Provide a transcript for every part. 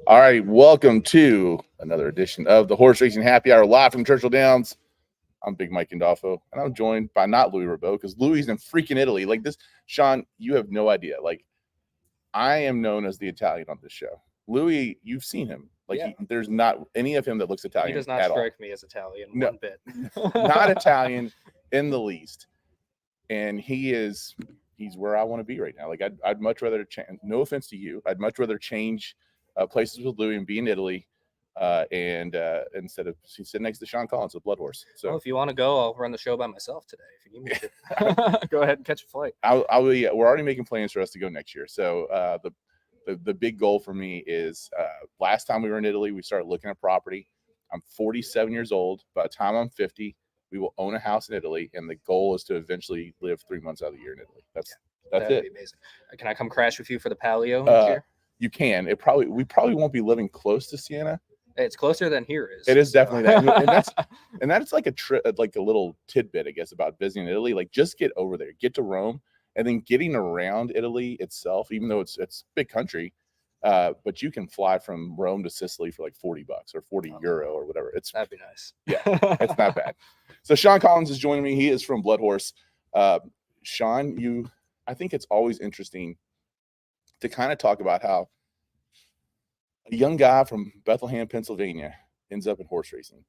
All right, welcome to another edition of the Horse Racing Happy Hour live from Churchill Downs. I'm Big Mike Gandolfo, and I'm joined by not Louis Rabeau because Louis in freaking Italy. Like this, Sean, you have no idea. Like I am known as the Italian on this show. Louis, you've seen him. Like there's not any of him that looks Italian. He does not strike me as Italian one bit. Not Italian in the least. And he's where I want to be right now. Like I'd much rather change. No offense to you, I'd much rather change places with Louis and be in Italy, and instead of sitting next to Sean Collins with Bloodhorse. So if you want to go, I'll run the show by myself today. If you need me to, go ahead and catch a flight. We're already making plans for us to go next year. So the big goal for me is last time we were in Italy, we started looking at property. I'm 47 years old. By the time I'm 50. We will own a house in Italy, and the goal is to eventually live 3 months out of the year in Italy. That's That'd it. Be amazing. Can I come crash with you for the Palio next year? You can. We probably won't be living close to Siena. It's closer than here is. It is definitely that, and that's like a trip, like a little tidbit, I guess, about visiting Italy. Like just get over there, get to Rome, and then getting around Italy itself. Even though it's a big country. But you can fly from Rome to Sicily for like $40 or 40 euro or whatever. That'd be nice. Yeah, it's not bad. So Sean Collins is joining me. He is from Bloodhorse. Sean, I think it's always interesting to kind of talk about how a young guy from Bethlehem, Pennsylvania, ends up in horse racing.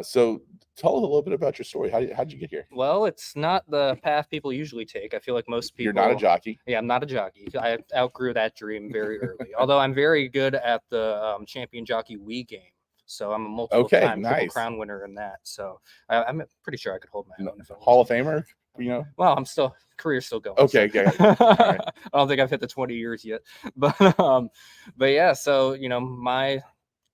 So tell us a little bit about your story. How did you get here? Well, it's not the path people usually take. I feel like most people. You're not a jockey. Yeah, I'm not a jockey. I outgrew that dream very early. Although I'm very good at the Champion Jockey Wii game, so I'm a multiple-time Triple Crown winner in that. So I'm pretty sure I could hold my own. Hall of Famer. Well, career's still going. Okay, so. All right. I don't think I've hit the 20 years yet, but yeah. So my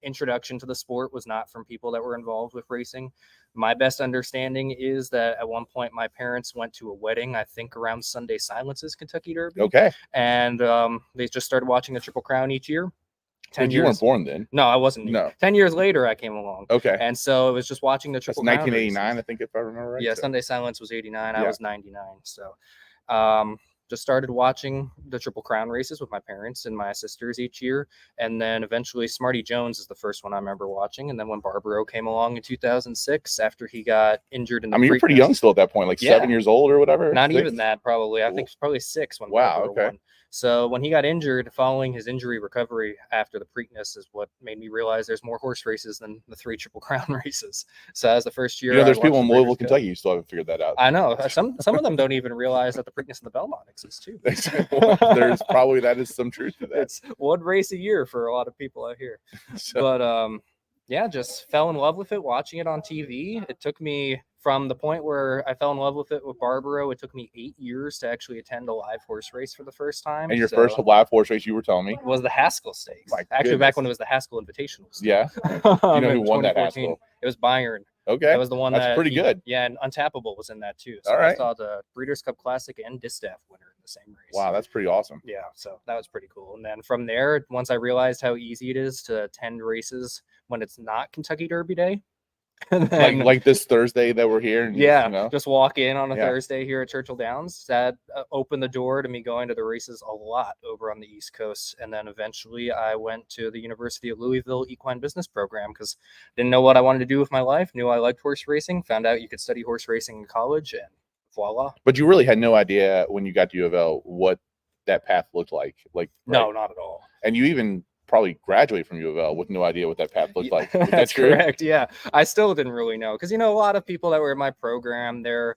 introduction to the sport was not from people that were involved with racing. My best understanding is that at one point my parents went to a wedding, I think around Sunday Silence's Kentucky Derby. Okay. And they just started watching the Triple Crown each year. You weren't born then. No, I wasn't. No. 10 years later, I came along. Okay. And so it was just watching the Triple Crown. 1989, races. I think, if I remember right. Yeah, so. Sunday Silence was 89. I was 99. So just started watching the Triple Crown races with my parents and my sisters each year. And then eventually Smarty Jones is the first one I remember watching. And then when Barbaro came along in 2006, after he got injured in the you're pretty young still at that point, like 7 years old or whatever. Not even that, probably. I think it's probably 6 when Barbaro won. So when he got injured, following his injury recovery after the Preakness is what made me realize there's more horse races than the 3 Triple Crown races. So as the first year, there's people in Louisville, Kentucky, you still haven't figured that out. I know. Some of them don't even realize that the Preakness and the Belmont exists too. There's probably that is some truth to that. It's one race a year for a lot of people out here. But just fell in love with it watching it on TV. It took me from the point where I fell in love with it with Barbaro, it took me 8 years to actually attend a live horse race for the first time. And your first live horse race, you were telling me, was the Haskell Stakes. Back when it was the Haskell Invitationals. Yeah. You know who won that Haskell? It was Bayern. Okay. That was the one that's pretty good. Yeah, and Untappable was in that too. So all right. I saw the Breeders' Cup Classic and Distaff winner in the same race. Wow, that's pretty awesome. Yeah, so that was pretty cool. And then from there, once I realized how easy it is to attend races when it's not Kentucky Derby Day. Then, like this Thursday that we're here. And, just walk in on a Thursday here at Churchill Downs. That opened the door to me going to the races a lot over on the East Coast. And then eventually I went to the University of Louisville Equine Business Program because I didn't know what I wanted to do with my life. Knew I liked horse racing. Found out you could study horse racing in college, and voila. But you really had no idea when you got to U of L what that path looked like. No, not at all. And you even probably graduate from U of L with no idea what that path looked like. That's correct. Yeah. I still didn't really know because, a lot of people that were in my program, they're,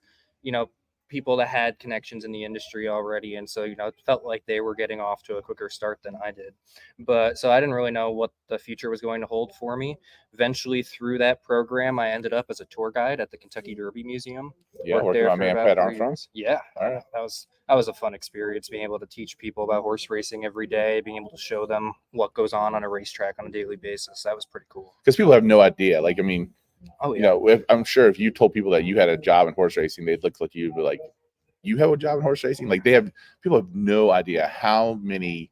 people that had connections in the industry already. And so, it felt like they were getting off to a quicker start than I did. But so I didn't really know what the future was going to hold for me. Eventually through that program, I ended up as a tour guide at the Kentucky Derby Museum. Yeah. Working on man Pat Armstrong. Yeah. All right. That was a fun experience, being able to teach people about horse racing every day, being able to show them what goes on a racetrack on a daily basis. That was pretty cool. Because people have no idea. I'm sure if you told people that you had a job in horse racing, they'd look at you and be like, you have a job in horse racing? Like people have no idea how many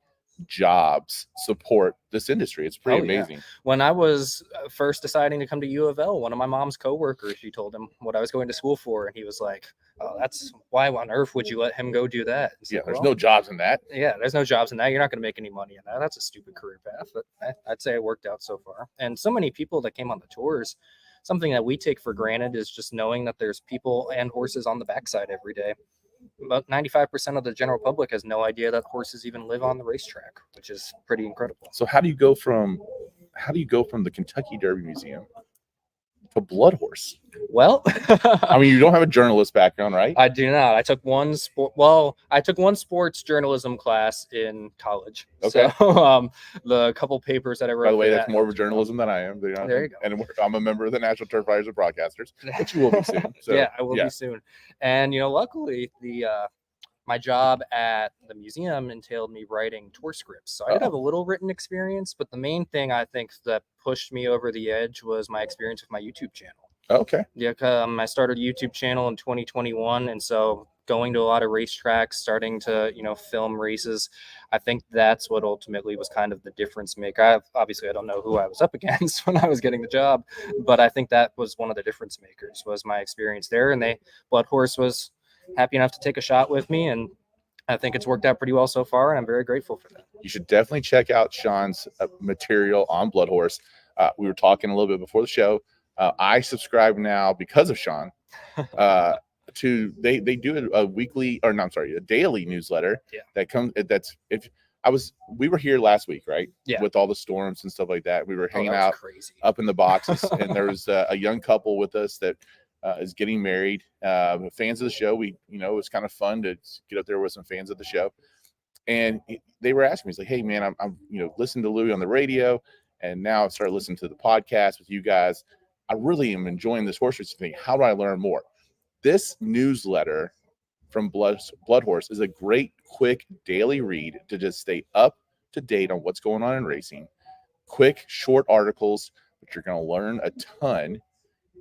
jobs support this industry. It's pretty amazing. When I was first deciding to come to U of L, one of my mom's coworkers, she told him what I was going to school for, and he was like, "Oh, that's why on earth would you let him go do that?" Yeah, there's no jobs in that. Yeah, there's no jobs in that. You're not going to make any money in that. That's a stupid career path. But I'd say it worked out so far. And so many people that came on the tours, something that we take for granted is just knowing that there's people and horses on the backside every day. About 95% of the general public has no idea that horses even live on the racetrack, which is pretty incredible. So how do you go from the Kentucky Derby Museum to Bloodhorse? Well, I mean, you don't have a journalist background, right? I do not. I took one sports journalism class in college. Okay. So the couple papers that I wrote. By the way, that's more of a journalism than I am. There you go. And I'm a member of the National Turf Riders and Broadcasters, which you will be soon. So, yeah, I will be soon. And luckily my job at the museum entailed me writing tour scripts. So I did have a little written experience, but the main thing I think that pushed me over the edge was my experience with my YouTube channel. Okay. Yeah, I started a YouTube channel in 2021, and so going to a lot of racetracks, starting to film races, I think that's what ultimately was kind of the difference maker. Obviously I don't know who I was up against when I was getting the job, but I think that was one of the difference makers was my experience there. And Bloodhorse was happy enough to take a shot with me, and I think it's worked out pretty well so far, and I'm very grateful for that. You should definitely check out Sean's material on Bloodhorse. We were talking a little bit before the show. I subscribe now because of Sean to they do a daily newsletter that comes we were here last week, right? Yeah. With all the storms and stuff like that. We were hanging out crazy. Up in the boxes, and there was a young couple with us that is getting married. Fans of the show. It was kind of fun to get up there with some fans of the show. And they were asking me, he's like, "Hey man, I'm listening to Louis on the radio, and now I've started listening to the podcast with you guys. I really am enjoying this horse racing thing. How do I learn more?" This newsletter from Bloodhorse is a great, quick daily read to just stay up to date on what's going on in racing. Quick, short articles, but you're going to learn a ton.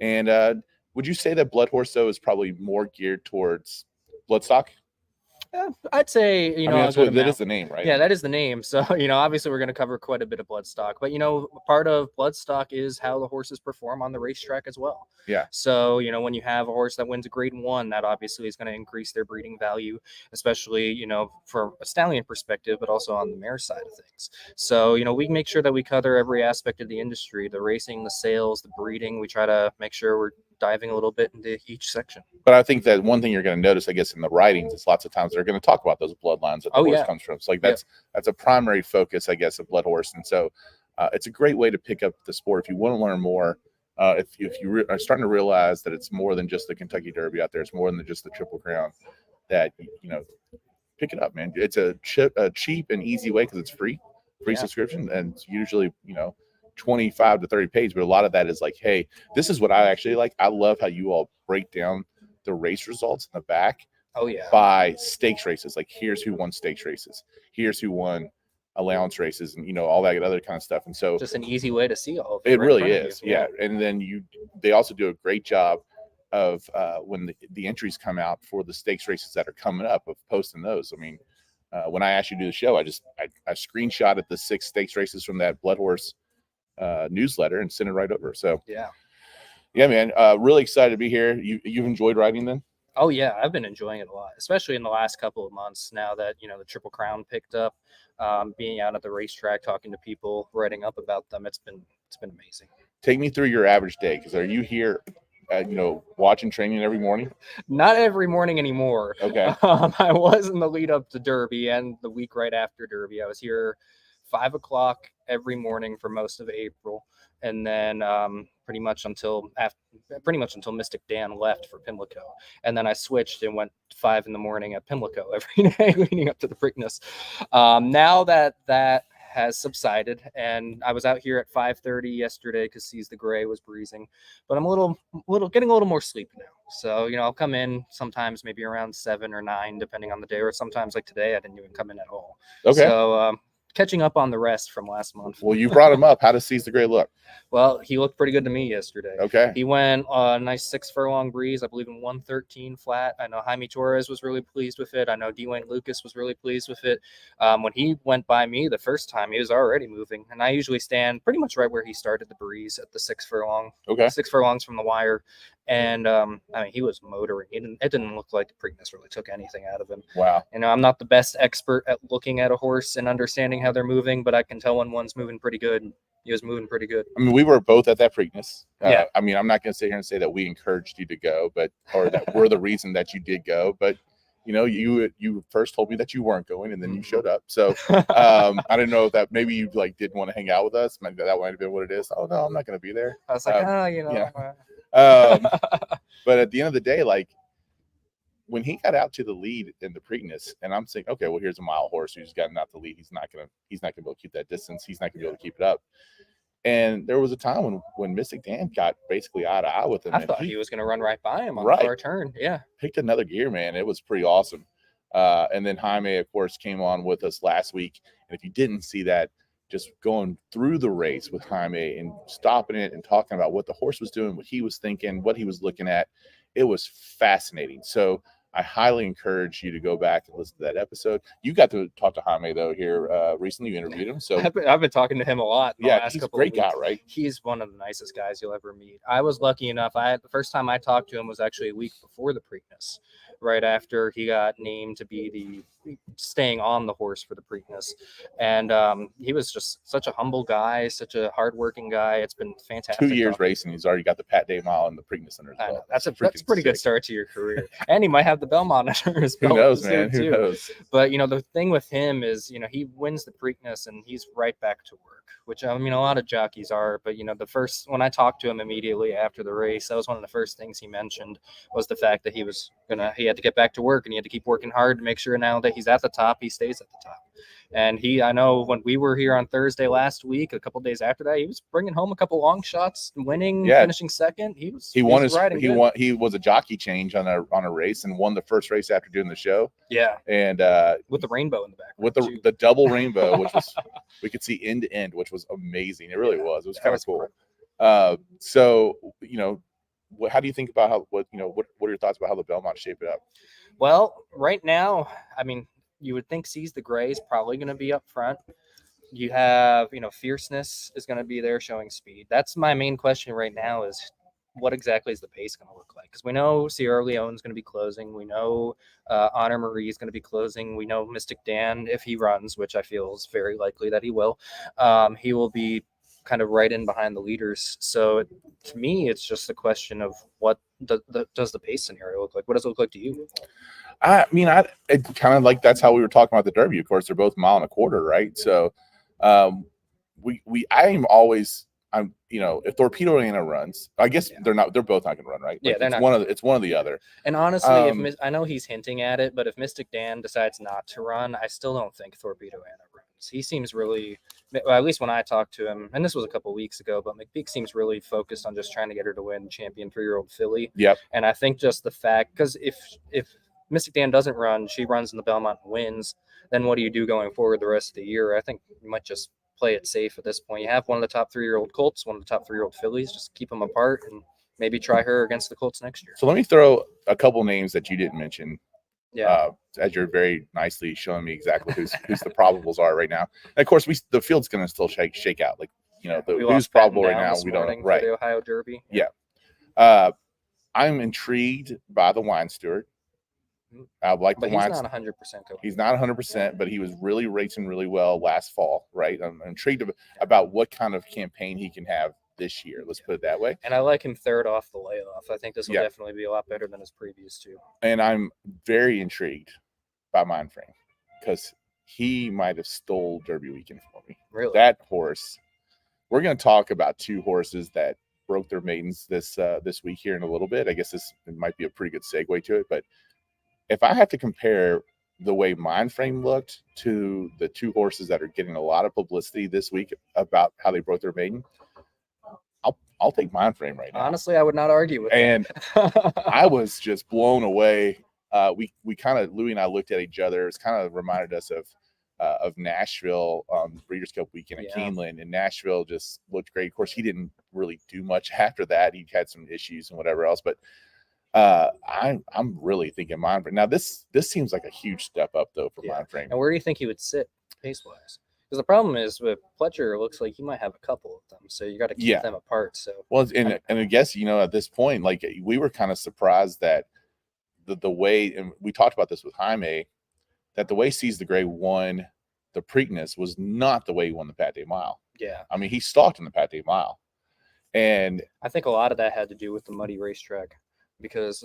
And would you say that Bloodhorse, though, is probably more geared towards bloodstock? I'd say, that is the name, right? Yeah, that is the name. So, obviously we're going to cover quite a bit of bloodstock, but, part of bloodstock is how the horses perform on the racetrack as well. Yeah. So, when you have a horse that wins a grade 1, that obviously is going to increase their breeding value, especially, from a stallion perspective, but also on the mare side of things. So, we make sure that we cover every aspect of the industry, the racing, the sales, the breeding. We try to make sure we're diving a little bit into each section. But I think that one thing you're going to notice, I guess, in the writings is lots of times they're going to talk about those bloodlines that the horse comes from. So that's a primary focus, I guess, of Bloodhorse. And so it's a great way to pick up the sport if you want to learn more. If you are starting to realize that it's more than just the Kentucky Derby out there, it's more than just the Triple Crown, that pick it up, man. It's a cheap and easy way because it's free subscription, and it's usually 25 to 30 pages, but a lot of that is like, hey, this is what I actually like. I love how you all break down the race results in the back. By stakes races. Like, here's who won stakes races, here's who won allowance races, and all that other kind of stuff. And so just an easy way to see all of it. It really is. Yeah. And then they also do a great job of when the entries come out for the stakes races that are coming up, of posting those. I mean, when I actually do the show, I screenshotted the 6 stakes races from that Bloodhorse newsletter and send it right over. So yeah, man, really excited to be here. You've enjoyed writing then? Oh yeah, I've been enjoying it a lot, especially in the last couple of months now that the Triple Crown picked up. Being out at the racetrack, talking to people, writing up about them, it's been amazing. Take me through your average day, because are you here watching training every morning? Not every morning anymore. Okay. I was in the lead up to Derby and the week right after Derby. I was here 5 o'clock every morning for most of April, and then pretty much until Mystic Dan left for Pimlico, and then I switched and went 5 in the morning at Pimlico every day leading up to the Preakness. Now that has subsided, and I was out here at 5:30 yesterday because Seize the Gray was breezing, but I'm getting a little more sleep now. So I'll come in sometimes maybe around 7 or 9 depending on the day, or sometimes like today I didn't even come in at all. Okay. So catching up on the rest from last month. Well, you brought him up. How does Seize the Gray look? Well, he looked pretty good to me yesterday. Okay. He went a nice 6 furlong breeze, I believe, in 113 flat. I know Jaime Torres was really pleased with it. I know Dwayne Lucas was really pleased with it. When he went by me the first time, he was already moving. And I usually stand pretty much right where he started the breeze at the 6 furlong. Okay. 6 furlongs from the wire. And I mean, he was motoring. It didn't look like the Preakness really took anything out of him. Wow. You know, I'm not the best expert at looking at a horse and understanding how they're moving, but I can tell when one's moving pretty good. He was moving pretty good. I mean, we were both at that Preakness. Yeah. I mean, I'm not going to sit here and say that we encouraged you to go, or that we're the reason that you did go. But you know, you first told me that you weren't going, and then you showed up. So I didn't know if that maybe you like didn't want to hang out with us. Maybe that might have been what it is. Oh no, I'm not going to be there. I was like, you know. Yeah. But at the end of the day, like when he got out to the lead in the Preakness, and I'm saying, okay, well, here's a mile horse who's gotten out the lead. He's not gonna be able to keep that distance. He's not gonna be able to keep it up. And there was a time when Mystic Dan got basically eye to eye with him. I thought he was going to run right by him on right. the far turn. Yeah. Picked another gear, man. It was pretty awesome. And then Jaime, of course, came on with us last week. And if you didn't see that, just going through the race with Jaime and stopping it and talking about what the horse was doing, what he was thinking, what he was looking at, it was fascinating. So I highly encourage you to go back and listen to that episode. You got to talk to Jaime though here recently. You interviewed him, so I've been talking to him a lot. Yeah, he's a great guy, right? He's one of the nicest guys you'll ever meet. I was lucky enough. The first time I talked to him was actually a week before the Preakness, right after he got named to be staying on the horse for the Preakness, and he was just such a humble guy, such a hardworking guy. It's been fantastic. 2 years racing, he's already got the Pat Day Mile and the Preakness under his belt. That's a pretty good start to your career, and he might have the Belmont under his belt. Who knows, man? Who knows? But you know, the thing with him is, you know, he wins the Preakness and he's right back to work, which I mean, a lot of jockeys are. But you know, when I talked to him immediately after the race, that was one of the first things he mentioned was the fact that he had to get back to work and he had to keep working hard to make sure now that he's at the top, he stays at the top. And I know when we were here on Thursday last week, a couple days after that, he was bringing home a couple long shots, finishing second. He was a jockey change on a race and won the first race after doing the show. Yeah, and with the rainbow in the back, with the double rainbow, which was we could see end to end, which was amazing. It really was. It was kind of cool. So you know, how do you think about what are your thoughts about how the Belmont shape it up? Well, right now, I mean, you would think Seize the Gray is probably going to be up front. You have, Fierceness is going to be there showing speed. That's my main question right now is what exactly is the pace going to look like? Because we know Sierra Leone is going to be closing. We know Honor Marie is going to be closing. We know Mystic Dan, if he runs, which I feel is very likely that he will be kind of right in behind the leaders. So to me, it's just a question of what does the pace scenario look like? What does it look like to you? I mean, it kind of like that's how we were talking about the Derby. Of course, they're both 1.25 miles, right? So, if Torpedo Anna runs, I guess they're both not going to run, right? Yeah, like, it's one or the other. And honestly, I know he's hinting at it, but if Mystic Dan decides not to run, I still don't think Torpedo Anna runs. He seems really, well, at least when I talked to him, and this was a couple weeks ago, but McPeak seems really focused on just trying to get her to win champion 3-year-old filly. Yep. And I think just the fact, because if Mystic Dan doesn't run, she runs in the Belmont and wins, then what do you do going forward the rest of the year? I think you might just play it safe at this point. You have one of the top 3-year-old colts, one of the top 3-year-old fillies, just keep them apart and maybe try her against the colts next year. So let me throw a couple names that you didn't mention. Yeah. As you're very nicely showing me exactly who's the probables are right now. And of course, the field's going to still shake out. Like, who's probable right now, we don't know. Right. The Ohio Derby. Yeah. I'm intrigued by the Wine Steward. I like the Wine. He's not 100% going. He's not 100%, but he was really racing really well last fall, right? I'm intrigued about what kind of campaign he can have this year. Let's put it that way. And I like him third off the layoff. I think this will definitely be a lot better than his previous two. And I'm very intrigued by Mindframe because he might have stole Derby weekend for me. Really? That horse. We're going to talk about two horses that broke their maidens this week here in a little bit. I guess it might be a pretty good segue to it, but if I have to compare the way Mindframe looked to the two horses that are getting a lot of publicity this week about how they broke their maiden, I'll take Mindframe right now. Honestly, I would not argue with and I was just blown away. We kind of, Louis and I looked at each other. It's kind of reminded us of of Nashville Breeders' Cup weekend at Keeneland, and Nashville just looked great. Of course, he didn't really do much after that. He had some issues and whatever else, but I'm really thinking Mindframe. Now this seems like a huge step up though for Mindframe. And where do you think he would sit pace wise? Because the problem is with Pletcher, it looks like he might have a couple of them, so you got to keep them apart. So and I guess at this point, like we were kind of surprised that the way, and we talked about this with Jaime, that the way Seize the Gray won the Preakness was not the way he won the Pat Day Mile. Yeah, I mean he stalked in the Pat Day Mile, and I think a lot of that had to do with the muddy racetrack. Because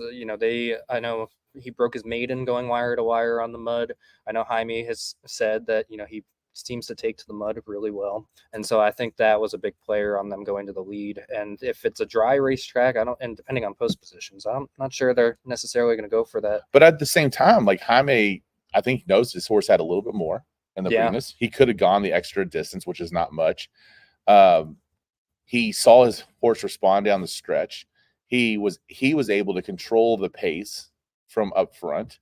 I know he broke his maiden going wire to wire on the mud. I know Jaime has said that he seems to take to the mud really well, and so I think that was a big player on them going to the lead. And if it's a dry racetrack, and depending on post positions, I'm not sure they're necessarily going to go for that. But at the same time, like Jaime, I think knows his horse had a little bit more in the Preakness. He could have gone the extra distance, which is not much. He saw his horse respond down the stretch. He was able to control the pace from up front.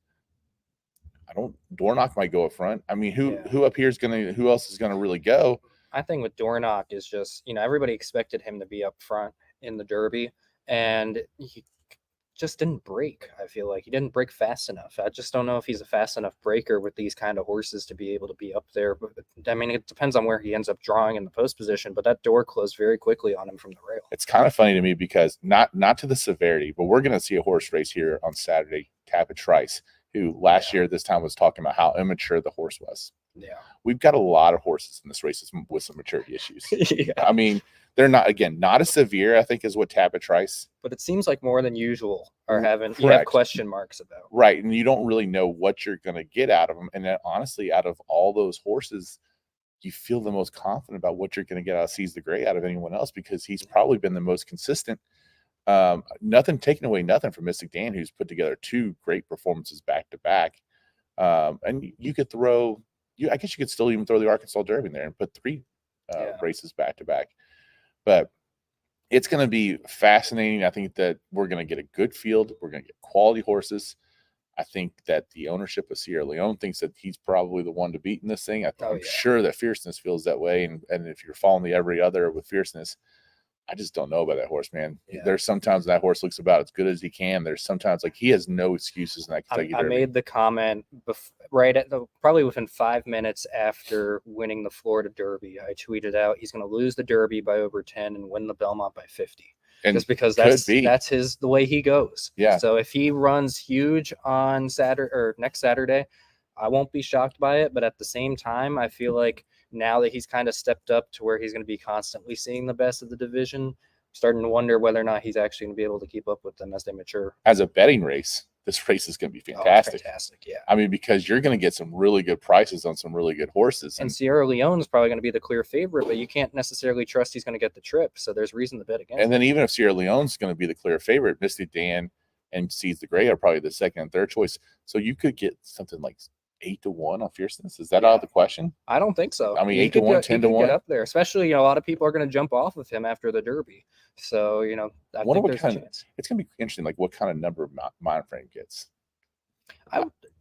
Dornoch might go up front. I mean, who up here is who else is gonna really go? I think with Dornoch is just, everybody expected him to be up front in the Derby, and he just didn't break. I feel like he didn't break fast enough. I just don't know if he's a fast enough breaker with these kind of horses to be able to be up there. But I mean, it depends on where he ends up drawing in the post position, but that door closed very quickly on him from the rail. It's kind of funny to me because not to the severity, but we're going to see a horse race here on Saturday, Tappa Trice, who last year this time was talking about how immature the horse was. Yeah. We've got a lot of horses in this race with some maturity issues. I mean, they're not as severe, I think, as what Tappa Trice. But it seems like more than usual are you have question marks about. Right. And you don't really know what you're going to get out of them. And then, honestly, out of all those horses, you feel the most confident about what you're going to get out of Seize the Gray out of anyone else, because he's probably been the most consistent. Nothing taking away nothing from Mystic Dan, who's put together 2 great performances back to back. And you could throw, I guess you could still even throw the Arkansas Derby in there and put 3 races back to back. But it's going to be fascinating. I think that we're going to get a good field. We're going to get quality horses. I think that the ownership of Sierra Leone thinks that he's probably the one to beat in this thing. I'm sure that Fierceness feels that way. And if you're following the every other with Fierceness, I just don't know about that horse, man. Yeah. There's sometimes that horse looks about as good as he can. There's sometimes like he has no excuses in that Kentucky Derby. I made the comment probably within 5 minutes after winning the Florida Derby. I tweeted out he's going to lose the Derby by over 10 and win the Belmont by 50. And just because that's the way he goes. Yeah. So if he runs huge on Saturday or next Saturday, I won't be shocked by it. But at the same time, I feel like now that he's kind of stepped up to where he's going to be constantly seeing the best of the division, I'm starting to wonder whether or not he's actually going to be able to keep up with them as they mature. As a betting race, this race is going to be fantastic. Fantastic, yeah. I mean, because you're going to get some really good prices on some really good horses. And Sierra Leone is probably going to be the clear favorite, but you can't necessarily trust he's going to get the trip. So there's reason to bet against And then even if Sierra Leone's going to be the clear favorite, Mystic Dan and Seize the Gray are probably the second and third choice. So you could get something like 8-1 on Fierceness. Is that out of the question? I don't think so. I mean, 8-1, 10-1 get up there, especially a lot of people are going to jump off of him after the Derby. So I think there's a chance. It's going to be interesting, like what kind of number Mindframe gets.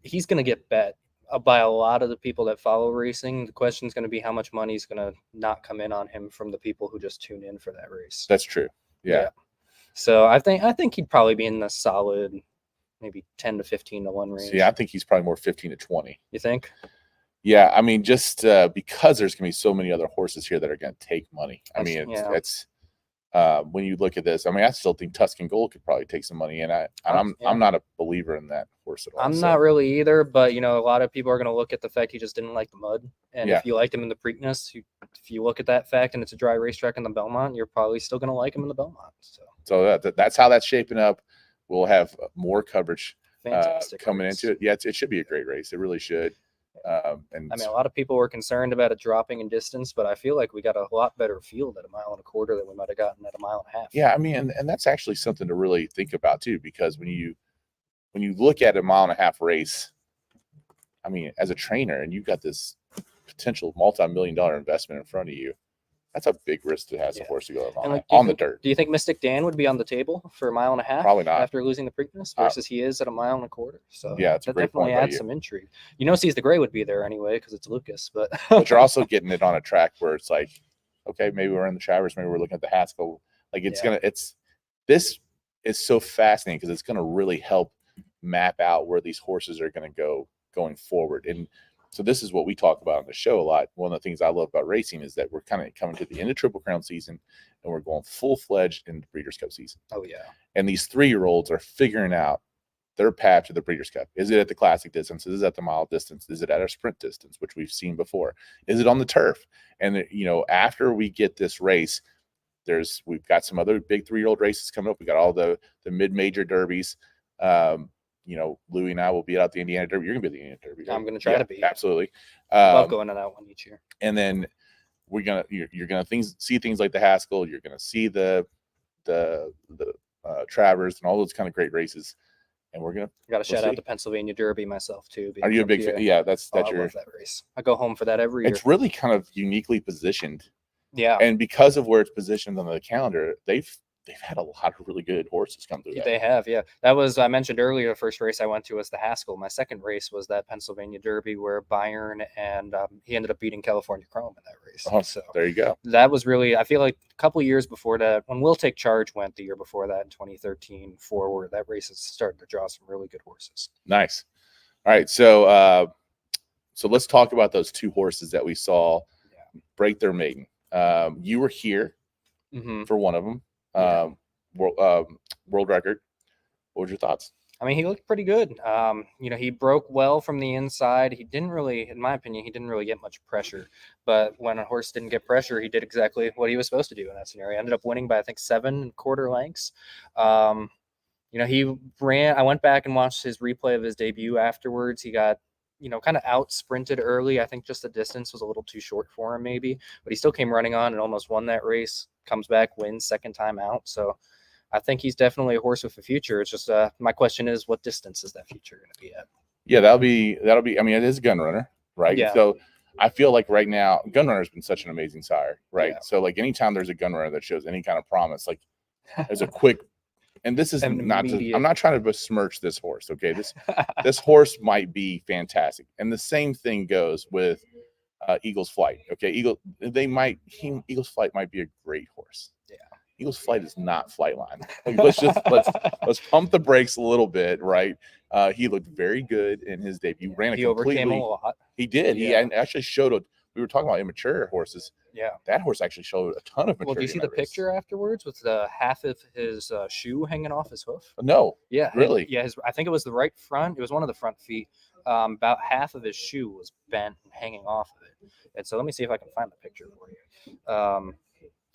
He's going to get bet by a lot of the people that follow racing. The question is going to be how much money is going to not come in on him from the people who just tune in for that race. That's true. Yeah. So I think he'd probably be in the solid maybe 10 to 15 to 1 range. See, I think he's probably more 15 to 20. You think? Yeah, I mean, just because there's going to be so many other horses here that are going to take money. I mean, it's when you look at this, I mean, I still think Tuscan Gold could probably take some money, and I'm not a believer in that horse at all. I'm not really either, but a lot of people are going to look at the fact he just didn't like the mud, and if you liked him in the Preakness, if you look at that fact and it's a dry racetrack in the Belmont, you're probably still going to like him in the Belmont. So that's how that's shaping up. We'll have more coverage coming into it. Yeah, it should be a great race. It really should. And I mean, a lot of people were concerned about it dropping in distance, but I feel like we got a lot better field at 1.25 miles than we might have gotten at 1.5 miles. Yeah, I mean, and that's actually something to really think about too, because when you look at a 1.5 mile race, I mean, as a trainer, and you've got this potential multi-million-dollar investment in front of you, That's a big risk to have a Yeah. horse to go up And on the dirt. Do you think Mystic Dan would be on the table for a mile and a half? Probably not. After losing the Preakness versus he is at a mile and a quarter. So yeah, it's a that great definitely point by adds you. some intrigue. You know, Seize the Gray would be there anyway because it's Lucas, but But you're also getting it on a track where it's like, okay, maybe we're in the Travers, maybe we're looking at the Haskell. Like this is so fascinating because it's gonna really help map out where these horses are gonna go going forward. And so this is what we talk about on the show a lot. One of the things I love about racing is that we're kind of coming to the end of Triple Crown season and we're going full-fledged into Breeders' Cup season. Oh yeah. And these 3-year-olds are figuring out their path to the Breeders' Cup. Is it at the classic distance? Is it at the mile distance? Is it at a sprint distance, which we've seen before? Is it on the turf? And after we get this race, we've got some other big 3-year-old races coming up. We got all the mid-major derbies. Louie and I will be out the Indiana Derby. You're gonna be at the Indiana Derby. Right? I'm gonna try to be. Absolutely. I love going to that one each year. And then you're gonna see things like the Haskell. You're gonna see the Travers and all those kind of great races. And we're gonna got to shout out the Pennsylvania Derby myself too. Are you a big fan? Yeah, that's I love that race. I go home for that every year. It's really kind of uniquely positioned. Yeah. And because of where it's positioned on the calendar, they've had a lot of really good horses come through. They have, yeah. That was, I mentioned earlier, the first race I went to was the Haskell. My second race was that Pennsylvania Derby where Byron and he ended up beating California Chrome in that race. Oh, so there you go. That was really, I feel like a couple years before that, when Will Take Charge went the year before that in 2013 forward, that race is starting to draw some really good horses. Nice. All right. So let's talk about those 2 horses that we saw break their maiden. You were here for one of them. World record. What were your thoughts? I mean, he looked pretty good. He broke well from the inside. He didn't really, in my opinion, he didn't really get much pressure. But when a horse didn't get pressure, he did exactly what he was supposed to do in that scenario. He ended up winning by, I think, 7.25 lengths. He ran. I went back and watched his replay of his debut afterwards. He got, kind of out sprinted early. I think just the distance was a little too short for him, maybe. But he still came running on and almost won that race. Comes back, wins second time out. So I think he's definitely a horse with a future. It's just my question is, what distance is that future going to be at? Yeah, that'll be. I mean, it is a gun runner, right? Yeah. So I feel like right now, gun runner's been such an amazing sire, right? Yeah. So like anytime there's a gun runner that shows any kind of promise, like there's a quick. And this is not. I'm not trying to besmirch this horse. Okay, this horse might be fantastic, and the same thing goes with Eagles Flight. Okay, Eagles Flight might be a great horse. Yeah. Eagles Flight is not Flightline. Like, let's pump the brakes a little bit, right? He looked very good in his debut. He overcame a lot. He did. Yeah. He actually showed we were talking about immature horses. Yeah. That horse actually showed a ton of maturity. Well, do you see the picture afterwards with the half of his shoe hanging off his hoof? No. Yeah. Really? I think it was the right front. It was one of the front feet. About half of his shoe was bent and hanging off of it. And so let me see if I can find the picture for you.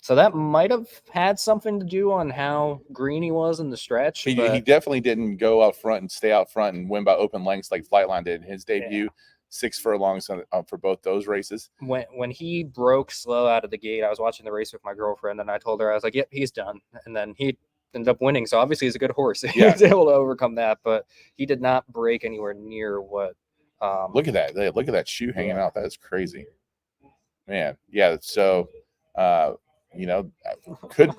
So that might have had something to do on how green he was in the stretch. He definitely didn't go out front and stay out front and win by open lengths like Flightline did in his debut. Yeah. 6 furlongs for both those races. When he broke slow out of the gate, I was watching the race with my girlfriend, and I told her, I was like, "Yep, he's done." And then he ended up winning. So obviously, he's a good horse. He was able to overcome that, but he did not break anywhere near what. Look at that! Look at that shoe hanging out. That is crazy, man. Yeah. So,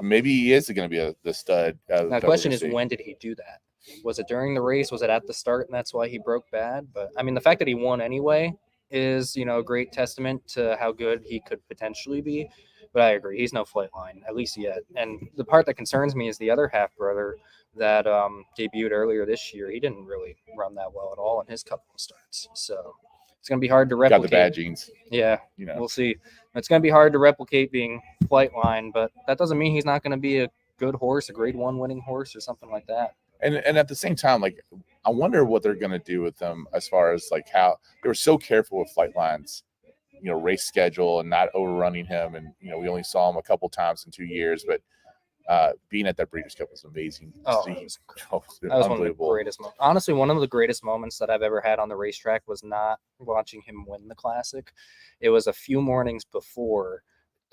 maybe he is going to be the stud. Now, the question is, when did he do that? Was it during the race? Was it at the start, and that's why he broke bad? But I mean, the fact that he won anyway is, a great testament to how good he could potentially be. But I agree, he's no Flightline, at least yet. And the part that concerns me is the other half brother that debuted earlier this year. He didn't really run that well at all in his couple of starts. So it's going to be hard to replicate. Got the bad genes. Yeah, we'll see. It's going to be hard to replicate being Flightline, but that doesn't mean he's not going to be a good horse, a grade 1 winning horse or something like that. And at the same time, like, I wonder what they're going to do with them as far as like how they were so careful with Flightline's, race schedule and not overrunning him. And, we only saw him a couple times in 2 years, but being at that Breeders' Cup was amazing. Oh, that was one of the greatest moments. Honestly, one of the greatest moments that I've ever had on the racetrack was not watching him win the Classic. It was a few mornings before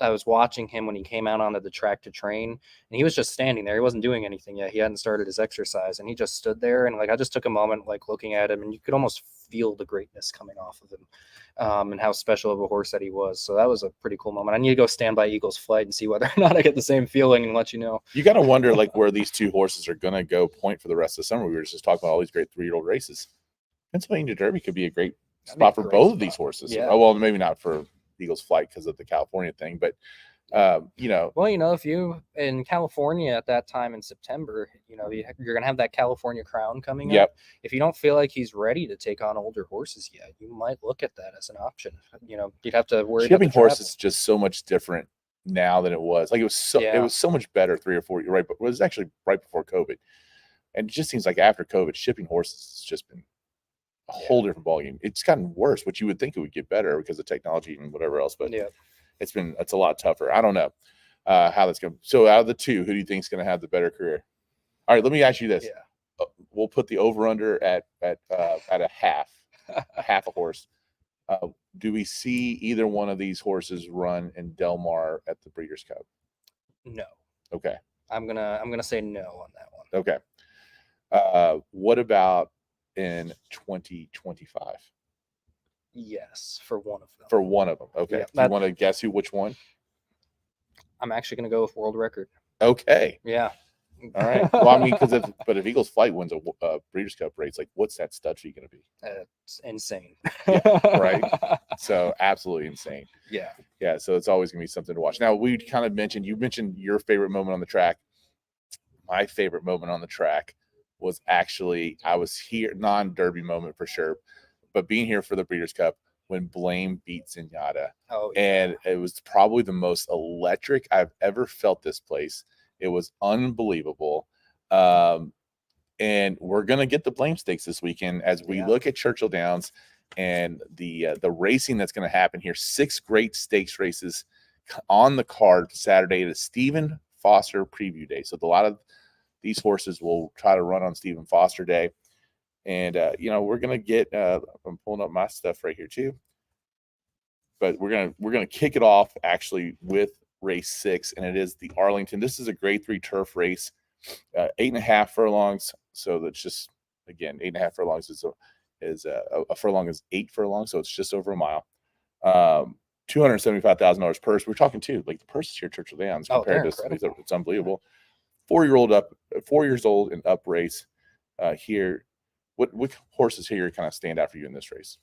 I was watching him when he came out onto the track to train, and he was just standing there. He wasn't doing anything yet. He hadn't started his exercise, and he just stood there. And like I just took a moment, like looking at him, and you could almost feel the greatness coming off of him, and how special of a horse that he was. So that was a pretty cool moment. I need to go stand by Eagles Flight and see whether or not I get the same feeling and let you know. You got to wonder like where these two horses are going to go point for the rest of the summer. We were just talking about all these great 3-year-old races. Pennsylvania Derby could be a great spot for both of these horses. Yeah. Oh, well, maybe not for Eagles Flight because of the California thing, but you know. Well, you know, if you in California at that time in September, you know, you're gonna have that California Crown coming Yep. up. If you don't feel like he's ready to take on older horses yet, you might look at that as an option. You know, you'd have to worry. Shipping about the horse travel. is just so much different now than it was. Like it was so much better 3 or 4 years, right? But it was actually right before COVID, and it just seems like after COVID, shipping horses has just been a whole different ballgame. It's gotten worse, which you would think it would get better because of technology and whatever else, but it's a lot tougher. I don't know how that's going. So out of the two, who do you think is going to have the better career? All right, let me ask you this. We'll put the over under at a half a horse. Do we see either one of these horses run in Del Mar at the Breeders' Cup? No. Okay. I'm gonna say no on that one. Okay. What about in 2025? Yes, for one of them. For one of them. Okay. Yeah, do you want to guess which one? I'm actually gonna go with World Record. Okay. Yeah. All right. Well, I mean, if Eagles Flight wins a Breeders' Cup race, like what's that stud fee going to be? It's insane. Yeah, right. So absolutely insane. Yeah. Yeah. So it's always going to be something to watch. Now you mentioned your favorite moment on the track. My favorite moment on the track was actually I was here, non-Derby moment for sure, but being here for the Breeders' Cup when Blame beat Zenyatta. Oh, yeah. And it was probably the most electric I've ever felt this place. It was unbelievable. And we're going to get the Blame Stakes this weekend as we look at Churchill Downs and the racing that's going to happen here. 6 great stakes races on the card Saturday at Stephen Foster Preview Day. So a lot of these horses will try to run on Stephen Foster Day. And, we're going to get I'm pulling up my stuff right here too. But we're going to kick it off actually with race 6, and it is the Arlington. This is a grade 3 turf race, 8.5 furlongs. So that's just, again, 8.5 furlongs is a furlong is 8 furlongs. So it's just over a mile. $275,000 purse. We're talking too, like the purses here at Churchill Downs compared to it's unbelievable. 4 years old and up race here. What horses here kind of stand out for you in this race?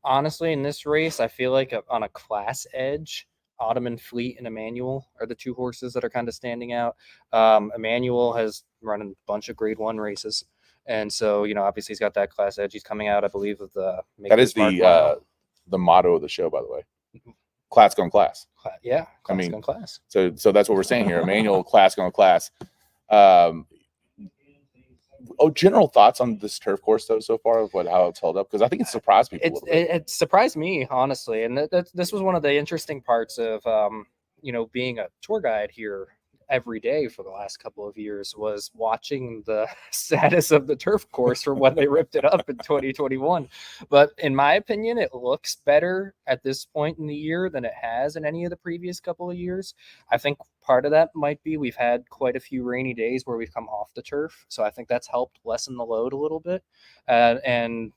Honestly, in this race, I feel like on a class edge, Ottoman Fleet and Emmanuel are the two horses that are kind of standing out. Emmanuel has run a bunch of grade 1 races. And so, obviously he's got that class edge. He's coming out, I believe, of the that is the motto of the show, by the way. Class going class. Yeah, class going class. So that's what we're saying here. Emmanuel, class going class. General thoughts on this turf course though so far of how it's held up, because I think it surprised people a little bit. It surprised me honestly, and this was one of the interesting parts of being a tour guide here every day for the last couple of years, was watching the status of the turf course from when they ripped it up in 2021. But in my opinion, it looks better at this point in the year than it has in any of the previous couple of years. I think part of that might be we've had quite a few rainy days where we've come off the turf. So I think that's helped lessen the load a little bit. They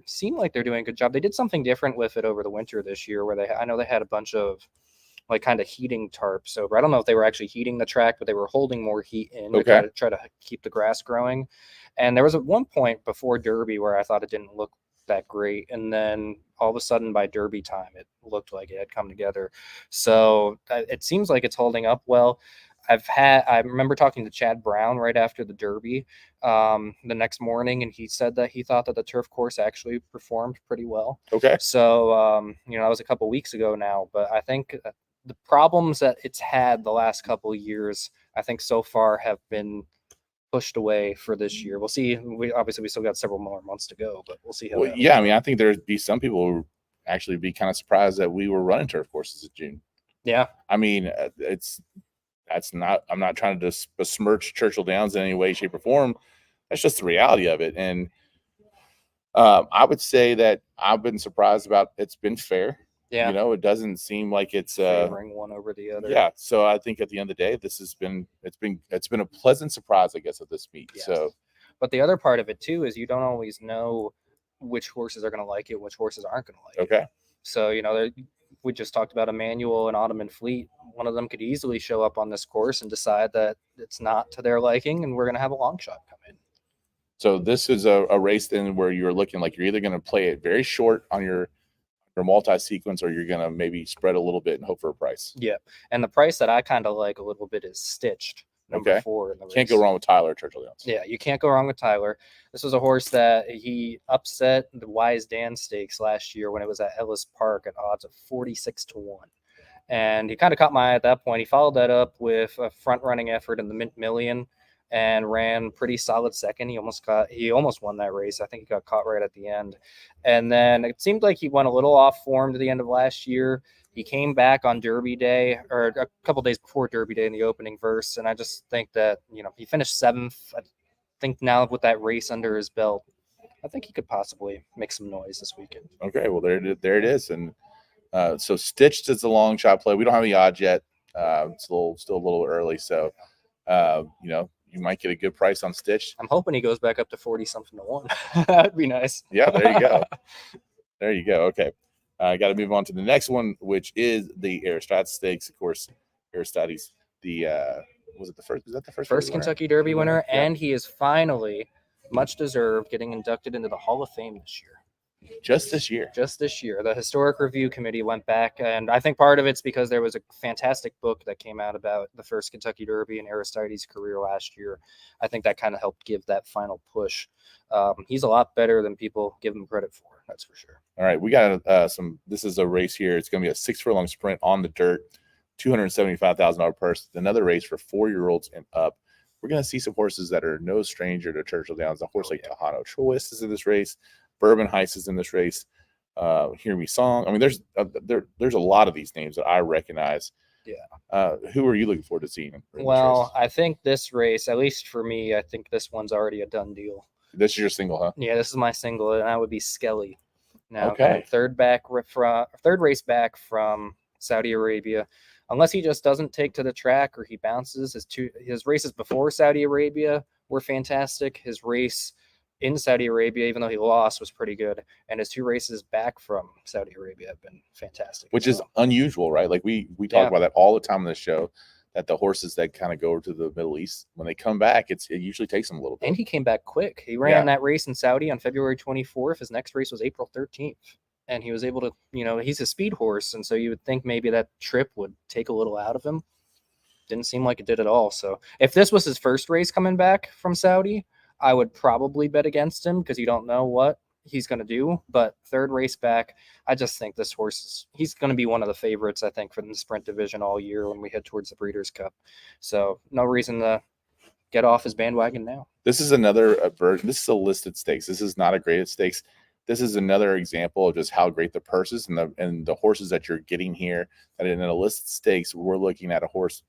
seem like they're doing a good job. They did something different with it over the winter this year where I know they had a bunch of like kind of heating tarps over. I don't know if they were actually heating the track, but they were holding more heat in to try to keep the grass growing. And there was at one point before Derby where I thought it didn't look that great. And then all of a sudden by Derby time, it looked like it had come together. So it seems like it's holding up well. I remember talking to Chad Brown right after the Derby the next morning, and he said that he thought that the turf course actually performed pretty well. Okay. So, that was a couple weeks ago now, but I think the problems that it's had the last couple of years, I think so far have been pushed away for this year. We'll see. We still got several more months to go, but we'll see how. I mean, I think there'd be some people who actually be kind of surprised that we were running turf courses in June. Yeah. I mean, I'm not trying to besmirch Churchill Downs in any way, shape, or form. That's just the reality of it. And I would say that I've been surprised about it's been fair. Yeah. You know, it doesn't seem like it's favoring one over the other. yeah. So I think at the end of the day, this has been it's been a pleasant surprise, I guess, of this meet. Yes. So, but the other part of it too is you don't always know which horses are going to like it, which horses aren't going to like it. okay. So, you know, we just talked about Emmanuel and Ottoman Fleet. One of them could easily show up on this course and decide that it's not to their liking, and we're going to have a long shot come in. So this is a race then where you're looking like you're either going to play it very short on your multi-sequence, or you're going to maybe spread a little bit and hope for a price. Yeah, and the price that I kind of like a little bit is Stitched, number 4 in the race. Can't go wrong with Tyler Churchill Downs. Yeah, you can't go wrong with Tyler. This was a horse that he upset the Wise Dan Stakes last year when it was at Ellis Park at odds of 46-1. And he kind of caught my eye at that point. He followed that up with a front-running effort in the Mint Million and ran pretty solid second. He almost won that race. I think he got caught right at the end. And then it seemed like he went a little off form to the end of last year. He came back on Derby Day, or a couple days before Derby Day in the opening verse. And I just think that, you know, he finished 7th. I think now with that race under his belt, I think he could possibly make some noise this weekend. Okay, well, there it is. And so Stitched is a long shot play. We don't have any odds yet. It's still a little early. So, you know, you might get a good price on Stitched. I'm hoping he goes back up to 40-something to 1. That'd be nice. Yeah, there you go. There you go. Okay. I got to move on to the next one, which is the Aristotle Stakes. Of course, Aristotle's was it the first? Was that the first Kentucky Derby winner? Yeah. And he is finally, much deserved, getting inducted into the Hall of Fame this year. Just this year. The Historic Review Committee went back, and I think part of it's because there was a fantastic book that came out about the first Kentucky Derby and Aristides' career last year. I think that kind of helped give that final push. He's a lot better than people give him credit for. That's for sure. All right, we got this is a race here. It's going to be a 6-furlong sprint on the dirt, $275,000 purse. Another race for 4-year-olds and up. We're going to see some horses that are no stranger to Churchill Downs. A horse like Tejano Choice is in this race. Bourbon Heist is in this race. Hear Me Song. I mean, there's a lot of these names that I recognize. Yeah. Who are you looking forward to seeing? Well, I think this race, at least for me, I think this one's already a done deal. This is your single, huh? Yeah, this is my single, and that would be Skelly. Now, okay. Third race back from Saudi Arabia. Unless he just doesn't take to the track or he bounces, his races before Saudi Arabia were fantastic. His race in Saudi Arabia, even though he lost, was pretty good. And his 2 races back from Saudi Arabia have been fantastic. Which is unusual, right? Like we talk about that all the time on the show, that the horses that kind of go to the Middle East, when they come back, it usually takes them a little bit. And he came back quick. He ran that race in Saudi on February 24th. His next race was April 13th. And he was able to, you know, he's a speed horse. And so you would think maybe that trip would take a little out of him. Didn't seem like it did at all. So if this was his first race coming back from Saudi, I would probably bet against him because you don't know what he's going to do. But third race back, I just think this horse he's going to be one of the favorites, I think, from the sprint division all year when we head towards the Breeders' Cup. So no reason to get off his bandwagon now. This is another version. This is a listed stakes. This is not a graded stakes. This is another example of just how great the purses and the horses that you're getting here. That in a listed stakes, we're looking at a horse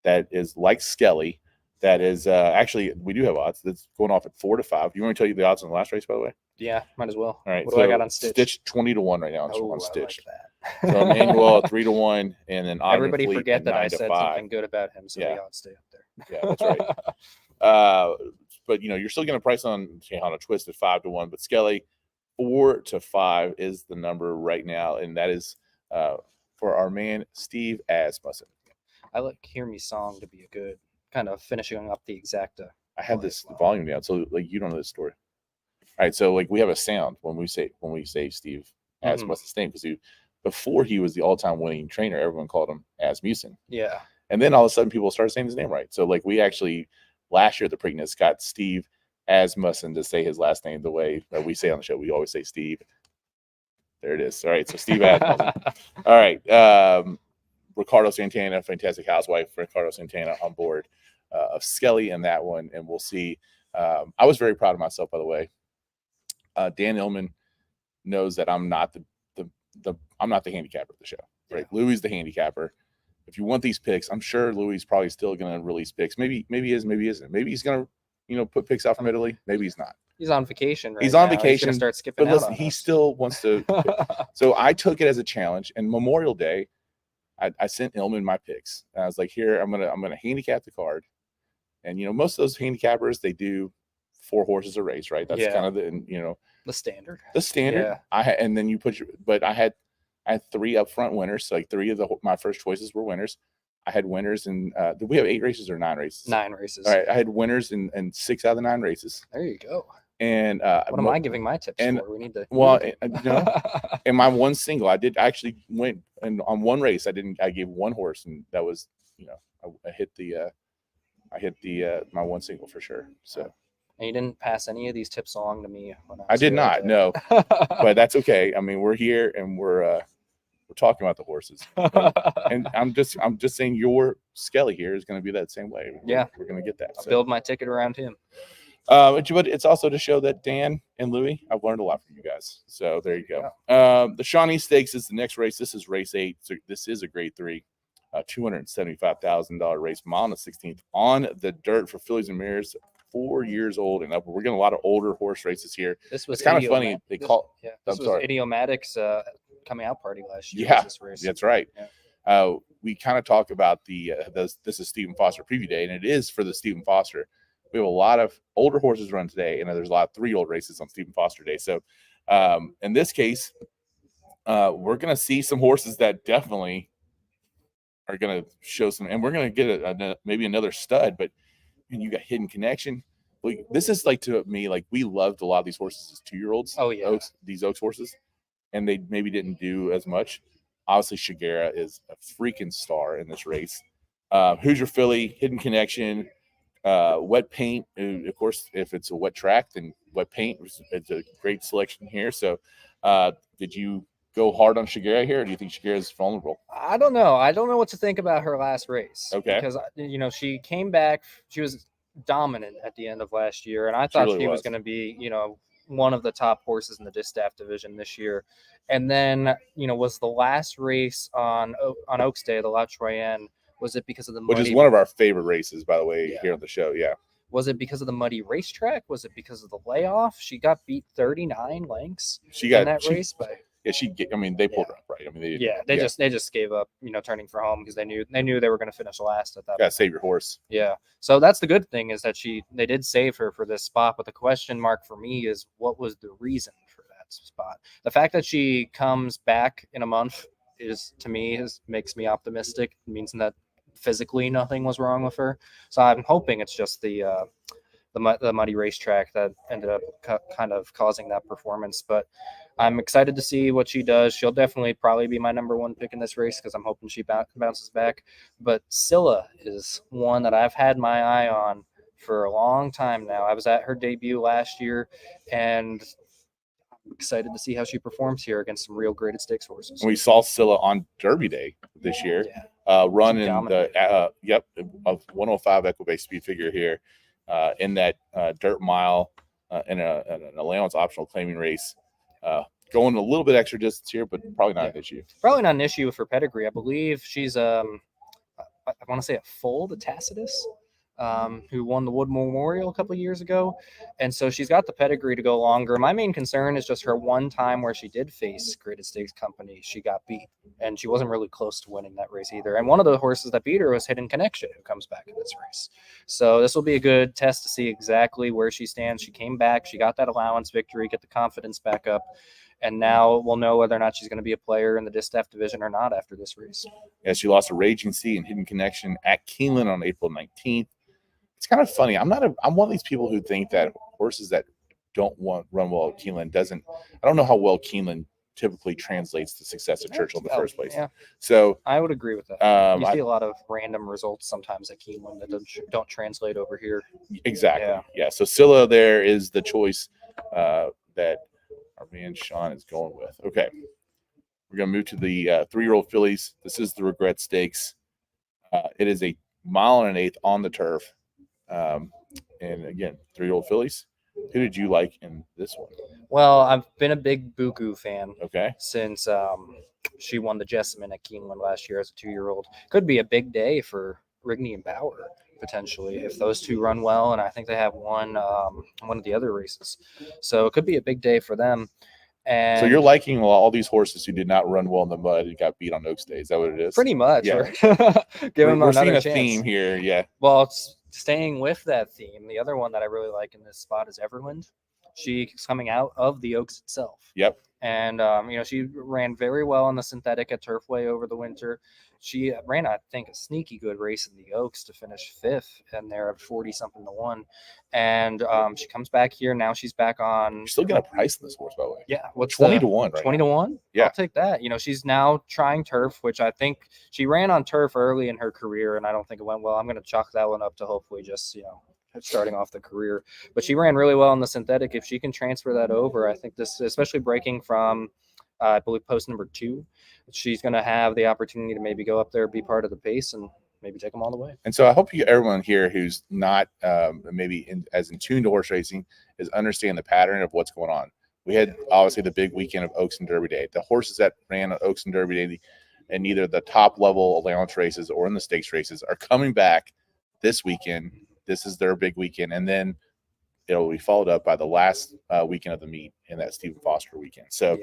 that is like Skelly. That is actually, we do have odds. That's going off at 4 to 5. You want me to tell you the odds on the last race, by the way? Yeah, might as well. All right. What do I got on Stitch? Stitch 20-1 right now on Stitch. I like that. So Emmanuel 3-1, and then everybody forget that I said something good about him, so the odds stay up there. Yeah, that's right. But you know, you're still going to price on Tejano Twist at 5-1, but Skelly 4 to 5 is the number right now, and that is for our man Steve Asmussen. I like Hear Me Song to be a good kind of finishing up the exacta. I have this volume down, so like you don't know this story. All right, so like we have a sound when we say Steve Asmussen's name, because before he was the all-time winning trainer, everyone called him Asmussen. Yeah. And then all of a sudden people started saying his name right. So like we actually last year at the Preakness got Steve Asmussen to say his last name the way that we say on the show. We always say Steve. There it is. All right, so Steve Asmussen. All right. Ricardo Santana, fantastic housewife. Ricardo Santana on board of Skelly in that one, and we'll see. I was very proud of myself, by the way. Dan Illman knows that I'm not I'm not the handicapper of the show. Right, yeah. Louis the handicapper. If you want these picks, I'm sure Louis is probably still going to release picks. Maybe he is, maybe he isn't. Maybe he's going to, put picks out from Italy? Maybe he's not. He's on vacation right He's on now. vacation. He's gonna start skipping But out listen, on he us. still wants to. So I took it as a challenge. And Memorial Day, I sent Illman my picks. And I was like, here, I'm gonna handicap the card. And most of those handicappers, they do 4 horses a race, right? That's kind of the standard. The standard. Yeah. And then you but I had 3 upfront winners. So like 3 of my first choices were winners. I had winners in did we have 8 races or 9 races? 9 races. All right. I had winners in 6 out of the 9 races. There you go. And what am I giving my tips for? We need to. Well, and my one single, I actually went and on one race, I gave 1 horse, and that was, I hit the my one single for sure. So. And you didn't pass any of these tips along to me when I did not, no, but that's okay. I mean, we're here and we're talking about the horses, and I'm just saying your Skelly here is going to be that same way. We're going to get that. I'll build my ticket around him. But it's also to show that Dan and Louie, I've learned a lot from you guys. So there you go. Yeah. The Shawnee Stakes is the next race. This is race 8. So this is a grade 3, $275,000 race, mile and 16th on the dirt for fillies and mares, 4 years old and up. We're getting a lot of older horse races here. This was kind of funny. This was Idiomatic's coming out party last year. Yeah, this race. That's right. Yeah. We kind of talk about this is Stephen Foster preview day, and it is for the Stephen Foster. We have a lot of older horses run today, and there's a lot of 3-year-old races on Stephen Foster Day. So in this case, we're going to see some horses that definitely are going to show some, and we're going to get maybe another stud, but you got Hidden Connection. This is like, to me, like we loved a lot of these horses as 2-year-olds. Oh yeah. These Oaks horses, and they maybe didn't do as much. Obviously, Shigera is a freaking star in this race. Hoosier Filly, Hidden Connection, Wet Paint. Of course, if it's a wet track, then Wet Paint it's a great selection here. So, did you go hard on Shigera here, or do you think Shigera is vulnerable? I don't know. I don't know what to think about her last race. Okay. Because she came back. She was dominant at the end of last year, and I thought she was going to be one of the top horses in the distaff division this year. And then was the last race on Oaks Day, the La Troyenne. Was it because of the which is one of our favorite races, by the way, here on the show? Yeah. Was it because of the muddy racetrack? Was it because of the layoff? She got beat 39 lengths in that race, but. Yeah, they pulled her up, right? I mean, they just gave up, turning for home because they knew they were going to finish last at that. Got to save your horse. Yeah, so that's the good thing is that they did save her for this spot. But the question mark for me is what was the reason for that spot? The fact that she comes back in a month makes me optimistic. It means that physically nothing was wrong with her. So I'm hoping it's just the muddy racetrack that ended up kind of causing that performance. But I'm excited to see what she does. She'll definitely probably be my number 1 pick in this race because I'm hoping she bounces back. But Scylla is one that I've had my eye on for a long time now. I was at her debut last year, and I'm excited to see how she performs here against some real graded stakes horses. We saw Scylla on Derby Day this year, run in the 105 Equibase speed figure here in that dirt mile in an allowance optional claiming race. Going a little bit extra distance here, but probably not an issue. Probably not an issue for pedigree. I believe she's I want to say a foal to Tacitus, who won the Wood Memorial a couple of years ago, and so she's got the pedigree to go longer. My main concern is just her one time where she did face graded stakes company, she got beat, and she wasn't really close to winning that race either. And one of the horses that beat her was Hidden Connection, who comes back in this race. So this will be a good test to see exactly where she stands. She came back, she got that allowance victory, get the confidence back up. And now we'll know whether or not she's going to be a player in the distaff division or not after this race. Yeah, she lost a Raging Sea and Hidden Connection at Keeneland on April 19th. It's kind of funny. I'm one of these people who think that horses that don't run well at Keeneland I don't know how well Keeneland typically translates to success at Churchill in the first place. Yeah. So I would agree with that. You see a lot of random results sometimes at Keeneland that don't translate over here. Exactly. Yeah. So Scylla there is the choice that our man Sean is going with. Okay. We're going to move to the 3-year-old fillies. This is the Regret Stakes. It is a 1.1 miles on the turf. And again, 3-year-old fillies. Who did you like in this one? Well, I've been a big Buku fan. Okay. Since she won the Jessamine at Keeneland last year as a 2-year-old. Could be a big day for Rigney and Bauer potentially if those two run well, and I think they have one of the other races, so it could be a big day for them. And so you're liking all these horses who did not run well in the mud and got beat on Oaks Day. Is that what it is? pretty much, Yeah. we're giving them We're another seeing a chance. theme here. Yeah. Well, it's staying with that theme. The other one that I really like in this spot is Everland. She's coming out of the Oaks itself. Yep. And, she ran very well on the synthetic at Turfway over the winter. She ran, I think, a sneaky good race in the Oaks to finish 5th, and they're at 40-something to 1. And she comes back here. Now she's back on. You're still getting a price in this horse, by the way. Yeah. What's 20 to 1, right? 20 to 1? Yeah. I'll take that. She's now trying turf, which I think she ran on turf early in her career, and I don't think it went well. I'm going to chalk that one up to hopefully just, starting off the career. But she ran really well on the synthetic. If she can transfer that over, I think this, especially breaking from, I believe, post number 2, she's going to have the opportunity to maybe go up there, be part of the pace, and maybe take them all the way. And so I hope everyone here who's not maybe as in tune to horse racing is understand the pattern of what's going on. We had obviously the big weekend of Oaks and Derby Day. The horses that ran on Oaks and Derby Day in either the top level allowance races or in the stakes races are coming back this weekend. This is their big weekend. And then it'll be followed up by the last weekend of the meet in that Stephen Foster weekend. So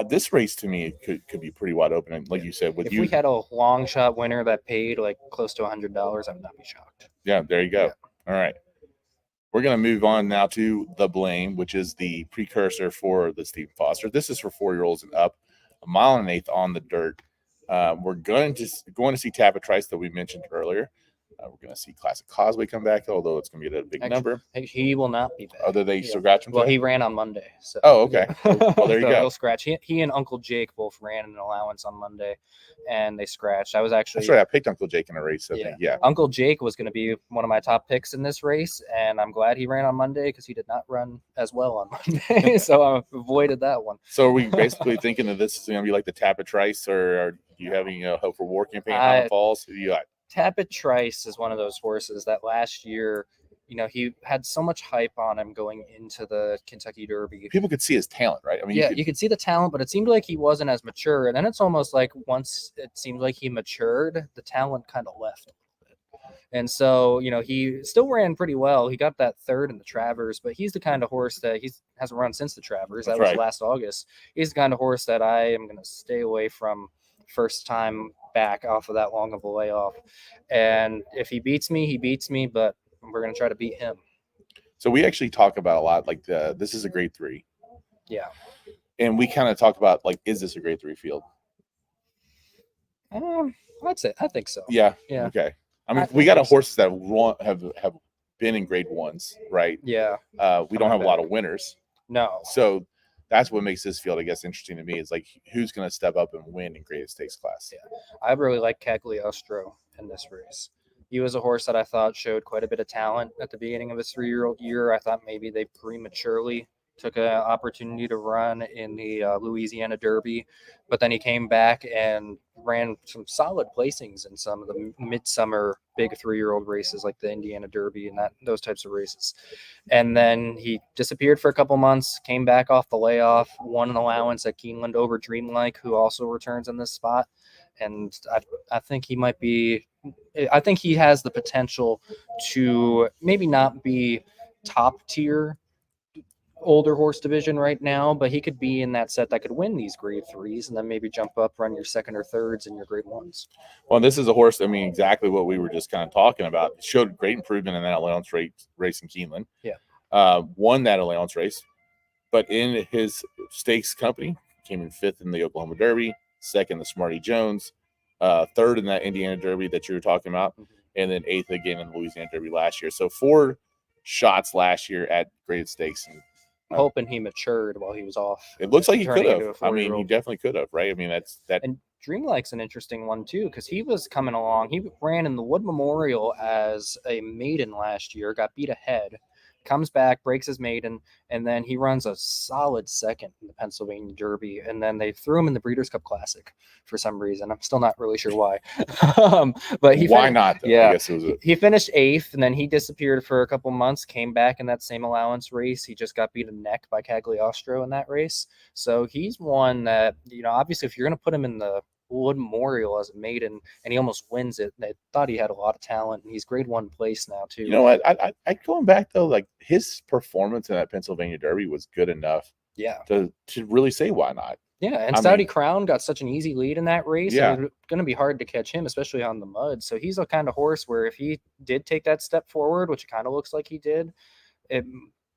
this race to me could be pretty wide open. And like you said, if we had a long shot winner that paid like close to $100, I would not be shocked. Yeah, there you go. Yeah. All right. We're going to move on now to the Blame, which is the precursor for the Stephen Foster. This is for 4-year-olds and up, 1.125 miles on the dirt. We're going to see Tapatrice that we mentioned earlier. We're going to see Classic Causeway come back, although it's going to be at a big number. He will not be back. Oh, did they scratch him? Well, he ran on Monday. So. Oh, okay. Well, there you go. He'll scratch. He and Uncle Jake both ran an allowance on Monday, and they scratched. I was actually. That's right. I picked Uncle Jake in a race. Yeah. Uncle Jake was going to be one of my top picks in this race, and I'm glad he ran on Monday because he did not run as well on Monday, so I avoided that one. So are we basically thinking that this is going to be like the Tapatrice, or are you having a Hope for War campaign in Highland Falls? Who do you got? Tapatrice is one of those horses that last year, he had so much hype on him going into the Kentucky Derby. People could see his talent, right? I mean, you could see the talent, but it seemed like he wasn't as mature. And then it's almost like once it seemed like he matured, the talent kind of left. And so, he still ran pretty well. He got that 3rd in the Travers, but he's the kind of horse that he hasn't run since the Travers. That was last August. He's the kind of horse that I am going to stay away from first time back off of that long of a layoff. And if he beats me, but we're going to try to beat him. So we actually talk about a lot, like this is a grade 3. Yeah. And we kind of talk about, like, is this a grade 3 field? I'd say, I think so. Yeah. Okay. I mean, we got horses that have been in grade 1s, right? Yeah. We don't have a lot of winners. No. So that's what makes this field, I guess, interesting to me, is like who's going to step up and win in graded stakes class. Yeah. I really like Cagliostro in this race. He was a horse that I thought showed quite a bit of talent at the beginning of his 3-year-old year. I thought maybe they prematurely took an opportunity to run in the Louisiana Derby, but then he came back and ran some solid placings in some of the midsummer big 3-year-old races like the Indiana Derby and those types of races. And then he disappeared for a couple months, came back off the layoff, won an allowance at Keeneland over Dreamlike, who also returns in this spot. And I think he might be, I think he has the potential to maybe not be top tier older horse division right now, but he could be in that set that could win these grade 3s and then maybe jump up, run your 2nd or 3rds in your grade 1s. Well, this is a horse, I mean, exactly what we were just kind of talking about. It showed great improvement in that allowance race in Keeneland. Yeah. Won that allowance race, but in his stakes company, came in 5th in the Oklahoma Derby, 2nd the Smarty Jones, 3rd in that Indiana Derby that you were talking about, and then 8th again in the Louisiana Derby last year. So 4 shots last year at graded stakes. And hoping he matured while he was off. It looks like he could have. I mean, he definitely could have, right? I mean, that's that. And Dreamlike's an interesting one too, because he was coming along. He ran in the Wood Memorial as a maiden last year, got beat ahead, comes back, breaks his maiden, and then he runs a solid 2nd in the Pennsylvania Derby. And then they threw him in the Breeders' Cup Classic for some reason. I'm still not really sure why. But why not? Though? Yeah, I guess it was he finished 8th, and then he disappeared for a couple months, came back in that same allowance race. He just got beat a neck by Cagliostro in that race. So he's one that, obviously if you're going to put him in the Wood Memorial as a maiden, and he almost wins it. They thought he had a lot of talent, and he's grade 1 place now too. You know what? I going back though, like his performance in that Pennsylvania Derby was good enough Yeah. to really say why not. Yeah, and I Saudi mean- Crown got such an easy lead in that race. Yeah. It was going to be hard to catch him, especially on the mud. So he's a kind of horse where if he did take that step forward, which it kind of looks like he did,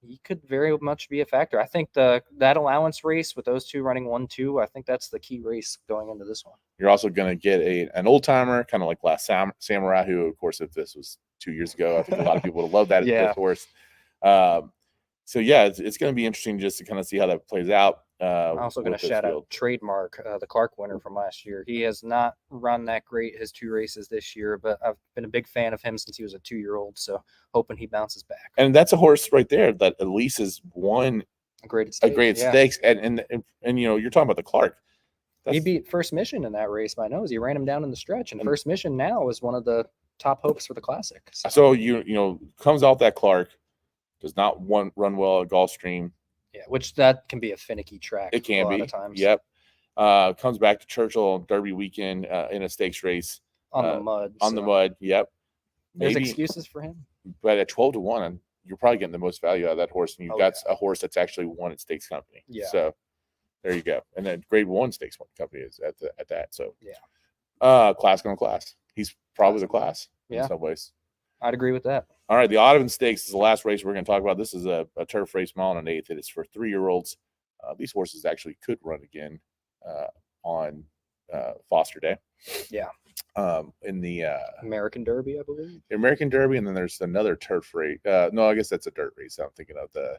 he could very much be a factor. I think that allowance race with those two running 1-2, I think that's the key race going into this one. You're also going to get an old timer, kind of like Last Samurai, who, of course, if this was 2 years ago, I think a lot of people would have loved that, Yeah. that horse. So yeah, it's going to be interesting just to kind of see how that plays out. I'm also going to shout out Trademark, the Clark winner from last year. He has not run that great his 2 races this year, but I've been a big fan of him since he was a 2-year-old. So hoping he bounces back. And that's a horse right there that at least has won a great stakes. And you know, you're talking about the Clark. He beat First Mission in that race by nose. He ran him down in the stretch, and First Mission now is one of the top hopes for the Classic. So you know, comes off that Clark, does not run well at Gulfstream. Yeah, which that can be a finicky track. It can be. A lot of times. Yep. Comes back to Churchill Derby weekend in a stakes race on the mud. On the mud. Yep. There's excuses for him. But at 12-1, you're probably getting the most value out of that horse, and you've got a horse that's actually won at Stakes Company. Yeah. So there you go. And then Grade 1 Stakes Company is at that. So yeah. Class going class. He's probably the class in some ways. I'd agree with that. All right, the Audubon Stakes is the last race we're going to talk about. This is a turf race, mile and an eighth. It is for 3-year-olds. These horses actually could run again on Foster Day. Yeah. In the American Derby, I believe. The American Derby, and then there's another turf race. No, I guess that's a dirt race. I'm thinking of the.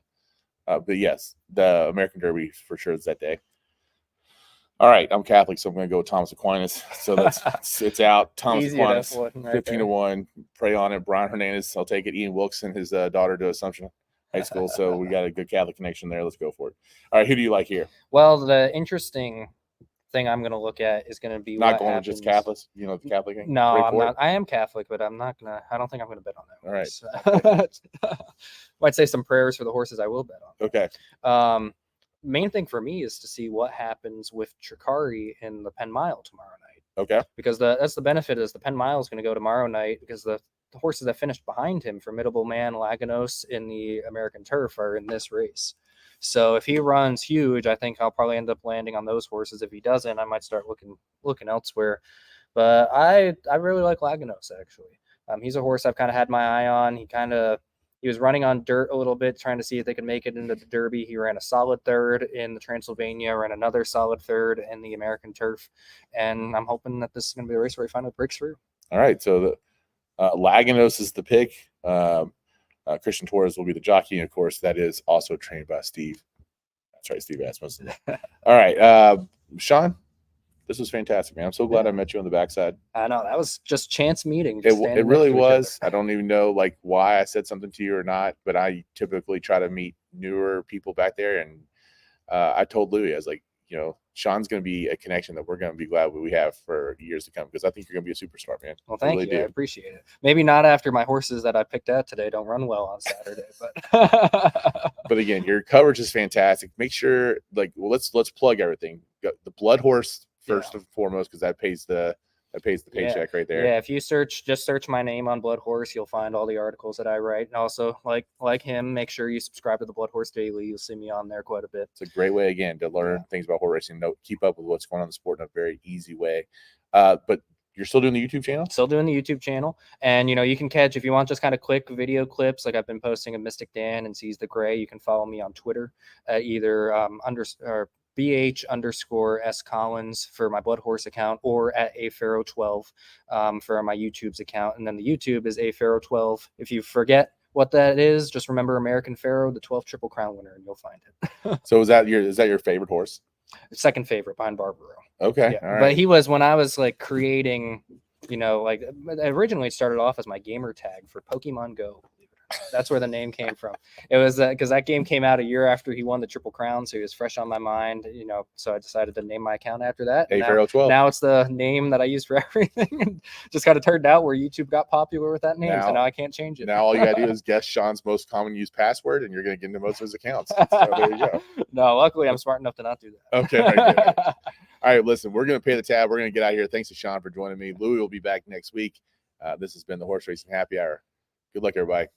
But yes, the American Derby for sure is that day. All right, I'm Catholic, so I'm going to go with Thomas Aquinas. So that's it's out. Thomas Aquinas, 15-1. Pray on it. Brian Hernandez, I'll take it. Ian Wilkson, his daughter to Assumption High School. So we got a good Catholic connection there. Let's go for it. All right, who do you like here? Well, the interesting thing I'm going to look at is going to be not going to just Catholics. You know, the Catholic game. No, I'm not. I am Catholic, but I'm not gonna. I don't think I'm going to bet on that. All right. Okay. Might say some prayers for the horses I will bet on. Okay. Main thing for me is to see what happens with Tricari in the Penn Mile tomorrow night. Okay. Because that's the benefit is the Penn Mile is going to go tomorrow night because the horses that finished behind him, Formidable Man, Laganos in the American Turf, are in this race. So if he runs huge, I think I'll probably end up landing on those horses. If he doesn't, I might start looking elsewhere. But I really like Laganos actually. He's a horse I've kind of had my eye on. He was running on dirt a little bit, trying to see if they could make it into the Derby. He ran a solid third in the Transylvania, ran another solid third in the American Turf. And I'm hoping that this is going to be a race where he finally breaks through. All right. So the Laganos is the pick. Christian Torres will be the jockey. And of course, that is also trained by Steve. That's right, Steve Asmussen. All right. Sean, this was fantastic, man. I'm so glad I met you on the backside. I know, that was just chance meeting. It really was. I don't even know like why I said something to you or not, but I typically try to meet newer people back there. And I told Louie, I was like, you know, Sean's going to be a connection that we're going to be glad we have for years to come because I think you're going to be a superstar, man. Well, thank you. I appreciate it. Maybe not after my horses that I picked out today don't run well on Saturday, but but again, your coverage is fantastic. Make sure, let's plug everything. The Bloodhorse first and foremost because that pays the paycheck right there. Yeah, if you just search my name on Bloodhorse, you'll find all the articles that I write. And also, like him, make sure you subscribe to the Bloodhorse Daily. You'll see me on there quite a bit. It's a great way, again, to learn things about horse racing, keep up with what's going on in the sport in a very easy way. But you're still doing the YouTube channel? Still doing the YouTube channel. And, you can catch, if you want just kind of quick video clips, like I've been posting of Mystic Dan and Seize the Gray, you can follow me on Twitter at either BH_S Collins for my Bloodhorse account or at apharaoh12 for my YouTube's account. And then the YouTube is apharaoh12. If you forget what that is, just remember American Pharaoh, the 12th Triple Crown winner, and you'll find it. So is that your favorite horse? Second favorite behind Barbaro. Okay. Yeah. All right. But he was, when I was like creating, originally it started off as my gamer tag for Pokemon Go. That's where the name came from. It was because that game came out a year after he won the Triple Crown, so he was fresh on my mind. So I decided to name my account after that. Now it's the name that I use for everything. And just kind of turned out where YouTube got popular with that name, so now I can't change it. Now all you gotta do is guess Sean's most common used password, and you're gonna get into most of his accounts. So there you go. No, luckily I'm smart enough to not do that. Okay. Right. All All right, listen, we're going to pay the tab. We're going to get out of here. Thanks to Sean for joining me. Louis will be back next week. This has been the Horse Racing Happy Hour. Good luck, everybody.